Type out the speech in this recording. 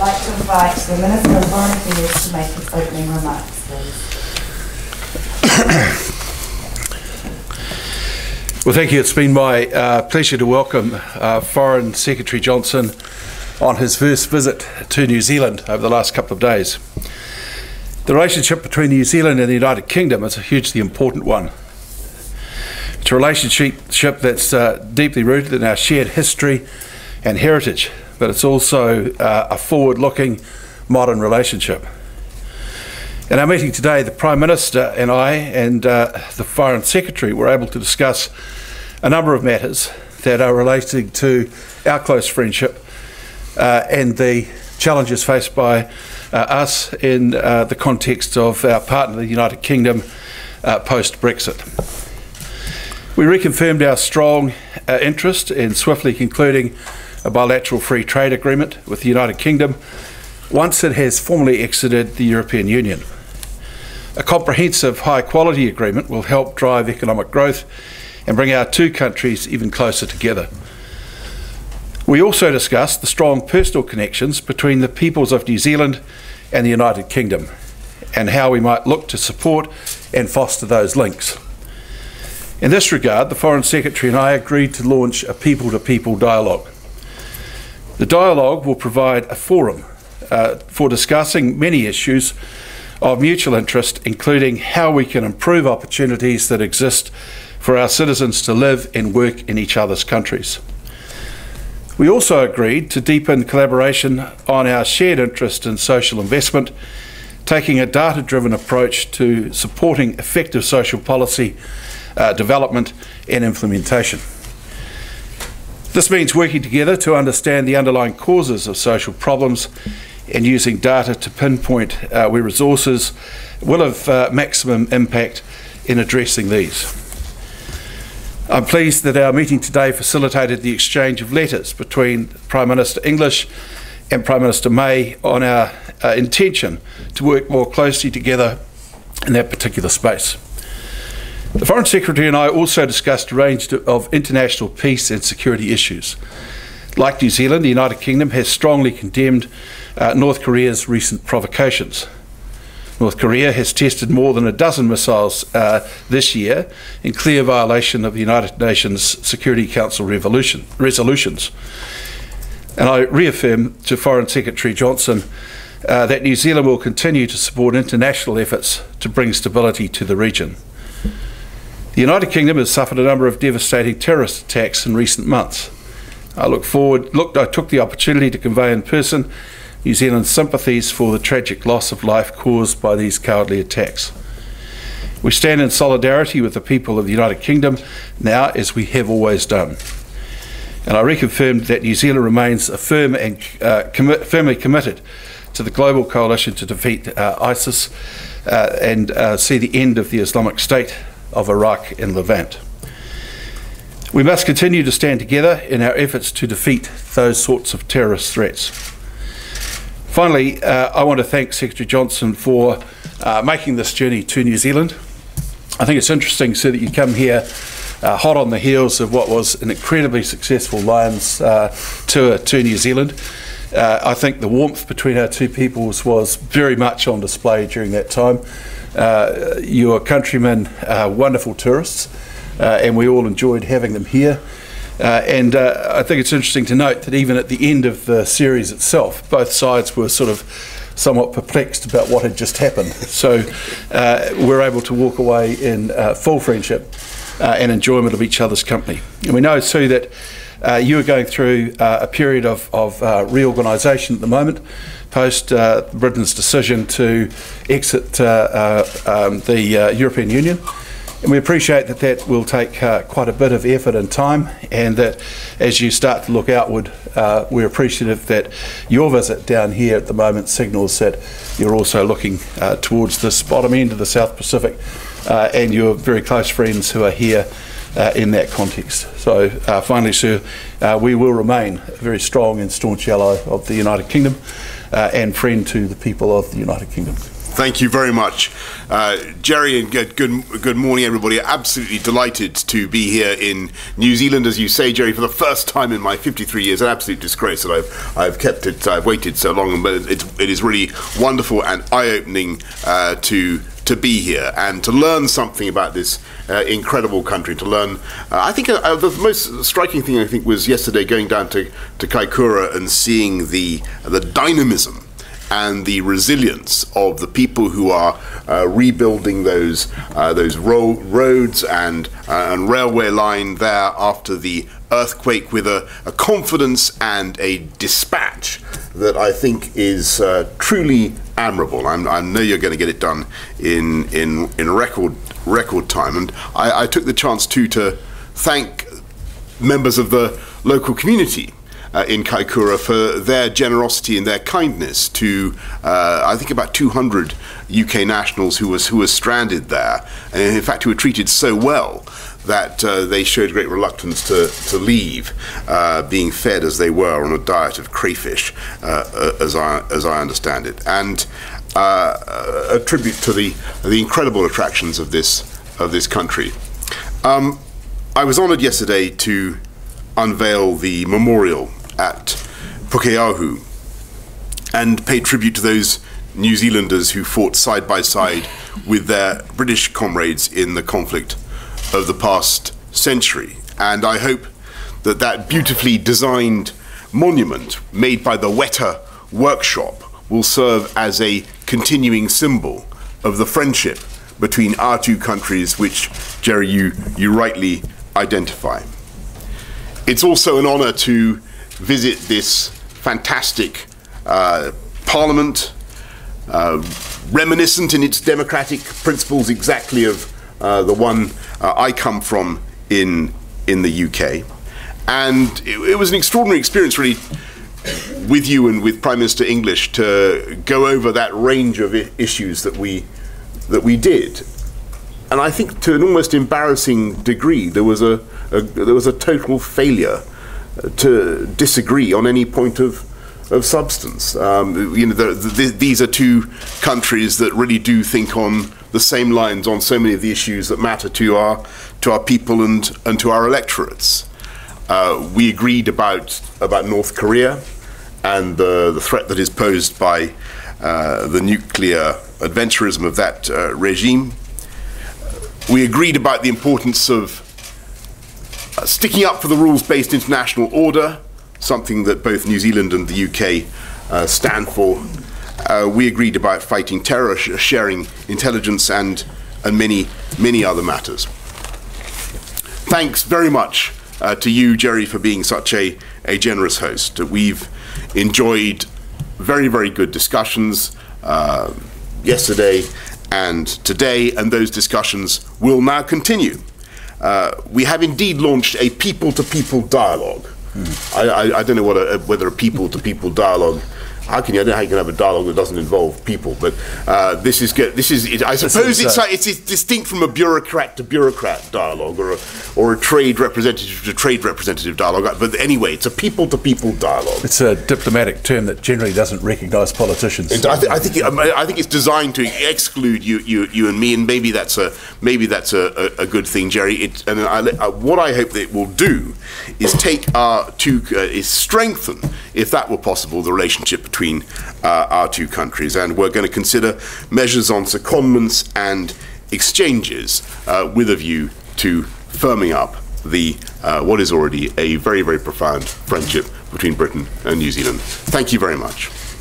like to invite the Minister of Foreign Affairs to make his opening remarks, please. Well, thank you. It's been my pleasure to welcome Foreign Secretary Johnson on his first visit to New Zealand over the last couple of days. The relationship between New Zealand and the United Kingdom is a hugely important one. It's a relationship that's deeply rooted in our shared history and heritage, but it's also a forward-looking modern relationship. In our meeting today, the Prime Minister and I and the Foreign Secretary were able to discuss a number of matters that are relating to our close friendship and the challenges faced by us in the context of our partner, the United Kingdom, post-Brexit. We reconfirmed our strong interest in swiftly concluding a bilateral free trade agreement with the United Kingdom once it has formally exited the European Union. A comprehensive high-quality agreement will help drive economic growth and bring our two countries even closer together. We also discussed the strong personal connections between the peoples of New Zealand and the United Kingdom and how we might look to support and foster those links. In this regard, the Foreign Secretary and I agreed to launch a people-to-people dialogue. The dialogue will provide a forum for discussing many issues of mutual interest, including how we can improve opportunities that exist for our citizens to live and work in each other's countries. We also agreed to deepen collaboration on our shared interest in social investment, taking a data-driven approach to supporting effective social policy development and implementation. This means working together to understand the underlying causes of social problems and using data to pinpoint where resources will have maximum impact in addressing these. I'm pleased that our meeting today facilitated the exchange of letters between Prime Minister English and Prime Minister May on our intention to work more closely together in that particular space. The Foreign Secretary and I also discussed a range of international peace and security issues. Like New Zealand, the United Kingdom has strongly condemned North Korea's recent provocations. North Korea has tested more than a dozen missiles this year in clear violation of the United Nations Security Council resolutions. And I reaffirm to Foreign Secretary Johnson that New Zealand will continue to support international efforts to bring stability to the region. The United Kingdom has suffered a number of devastating terrorist attacks in recent months. I took the opportunity to convey in person New Zealand's sympathies for the tragic loss of life caused by these cowardly attacks. We stand in solidarity with the people of the United Kingdom now, as we have always done. And I reconfirmed that New Zealand remains a firm and firmly committed to the global coalition to defeat ISIS and see the end of the Islamic State of Iraq and Levant. We must continue to stand together in our efforts to defeat those sorts of terrorist threats. Finally, I want to thank Secretary Johnson for making this journey to New Zealand. I think it's interesting so that you come here hot on the heels of what was an incredibly successful Lions tour to New Zealand. I think the warmth between our two peoples was very much on display during that time. Your countrymen are wonderful tourists, and we all enjoyed having them here. And I think it's interesting to note that even at the end of the series itself, both sides were sort of somewhat perplexed about what had just happened. So we're able to walk away in full friendship and enjoyment of each other's company. And we know too that you are going through a period of reorganisation at the moment, post Britain's decision to exit the European Union. And we appreciate that that will take quite a bit of effort and time, and that as you start to look outward, we're appreciative that your visit down here at the moment signals that you're also looking towards this bottom end of the South Pacific and your very close friends who are here in that context. So finally, sir, we will remain a very strong and staunch ally of the United Kingdom and friend to the people of the United Kingdom. Thank you very much, Gerry, and good morning, everybody. Absolutely delighted to be here in New Zealand, as you say, Gerry, for the first time in my 53 years. An absolute disgrace that I've waited so long, but it is really wonderful and eye-opening to be here and to learn something about this incredible country. To learn, I think the most striking thing I think was yesterday going down to Kaikoura and seeing the dynamism and the resilience of the people who are rebuilding those roads and railway line there after the earthquake, with a confidence and a dispatch that I think is truly admirable. I know you're going to get it done in record time, and I took the chance to thank members of the local community in Kaikoura for their generosity and their kindness to, I think, about 200 UK nationals who were stranded there, and in fact who were treated so well that they showed great reluctance to leave, being fed as they were on a diet of crayfish, as I understand it, and a tribute to the incredible attractions of this country. I was honoured yesterday to unveil the memorial at Pukeahu and pay tribute to those New Zealanders who fought side by side with their British comrades in the conflict of the past century. And I hope that that beautifully designed monument made by the Weta workshop will serve as a continuing symbol of the friendship between our two countries, which, Gerry, you rightly identify. It's also an honour to visit this fantastic parliament, reminiscent in its democratic principles exactly of the one I come from in the UK. And it was an extraordinary experience, really, with you and with Prime Minister English, to go over that range of issues that we did. And I think, to an almost embarrassing degree, there was a total failure to disagree on any point of substance. These are two countries that really do think on the same lines on so many of the issues that matter to our people and to our electorates. We agreed about North Korea and the threat that is posed by the nuclear adventurism of that regime. We agreed about the importance of sticking up for the rules-based international order, something that both New Zealand and the UK stand for. We agreed about fighting terror, sharing intelligence, and many other matters. Thanks very much to you, Gerry, for being such a generous host. We've enjoyed very, very good discussions yesterday and today, and those discussions will now continue. We have indeed launched a people-to-people dialogue. I don't know whether a people-to-people dialogue. I don't know how you can have a dialogue that doesn't involve people, but this is good. I suppose it's distinct from a bureaucrat to bureaucrat dialogue, or a trade representative to trade representative dialogue. But anyway, it's a people-to-people dialogue. It's a diplomatic term that generally doesn't recognise politicians. I think it's designed to exclude you and me, and maybe that's a good thing, Gerry. What I hope that it will do is is strengthen, if that were possible, the relationship between our two countries, and we're going to consider measures on secondments and exchanges with a view to firming up what is already a very, very profound friendship between Britain and New Zealand. Thank you very much.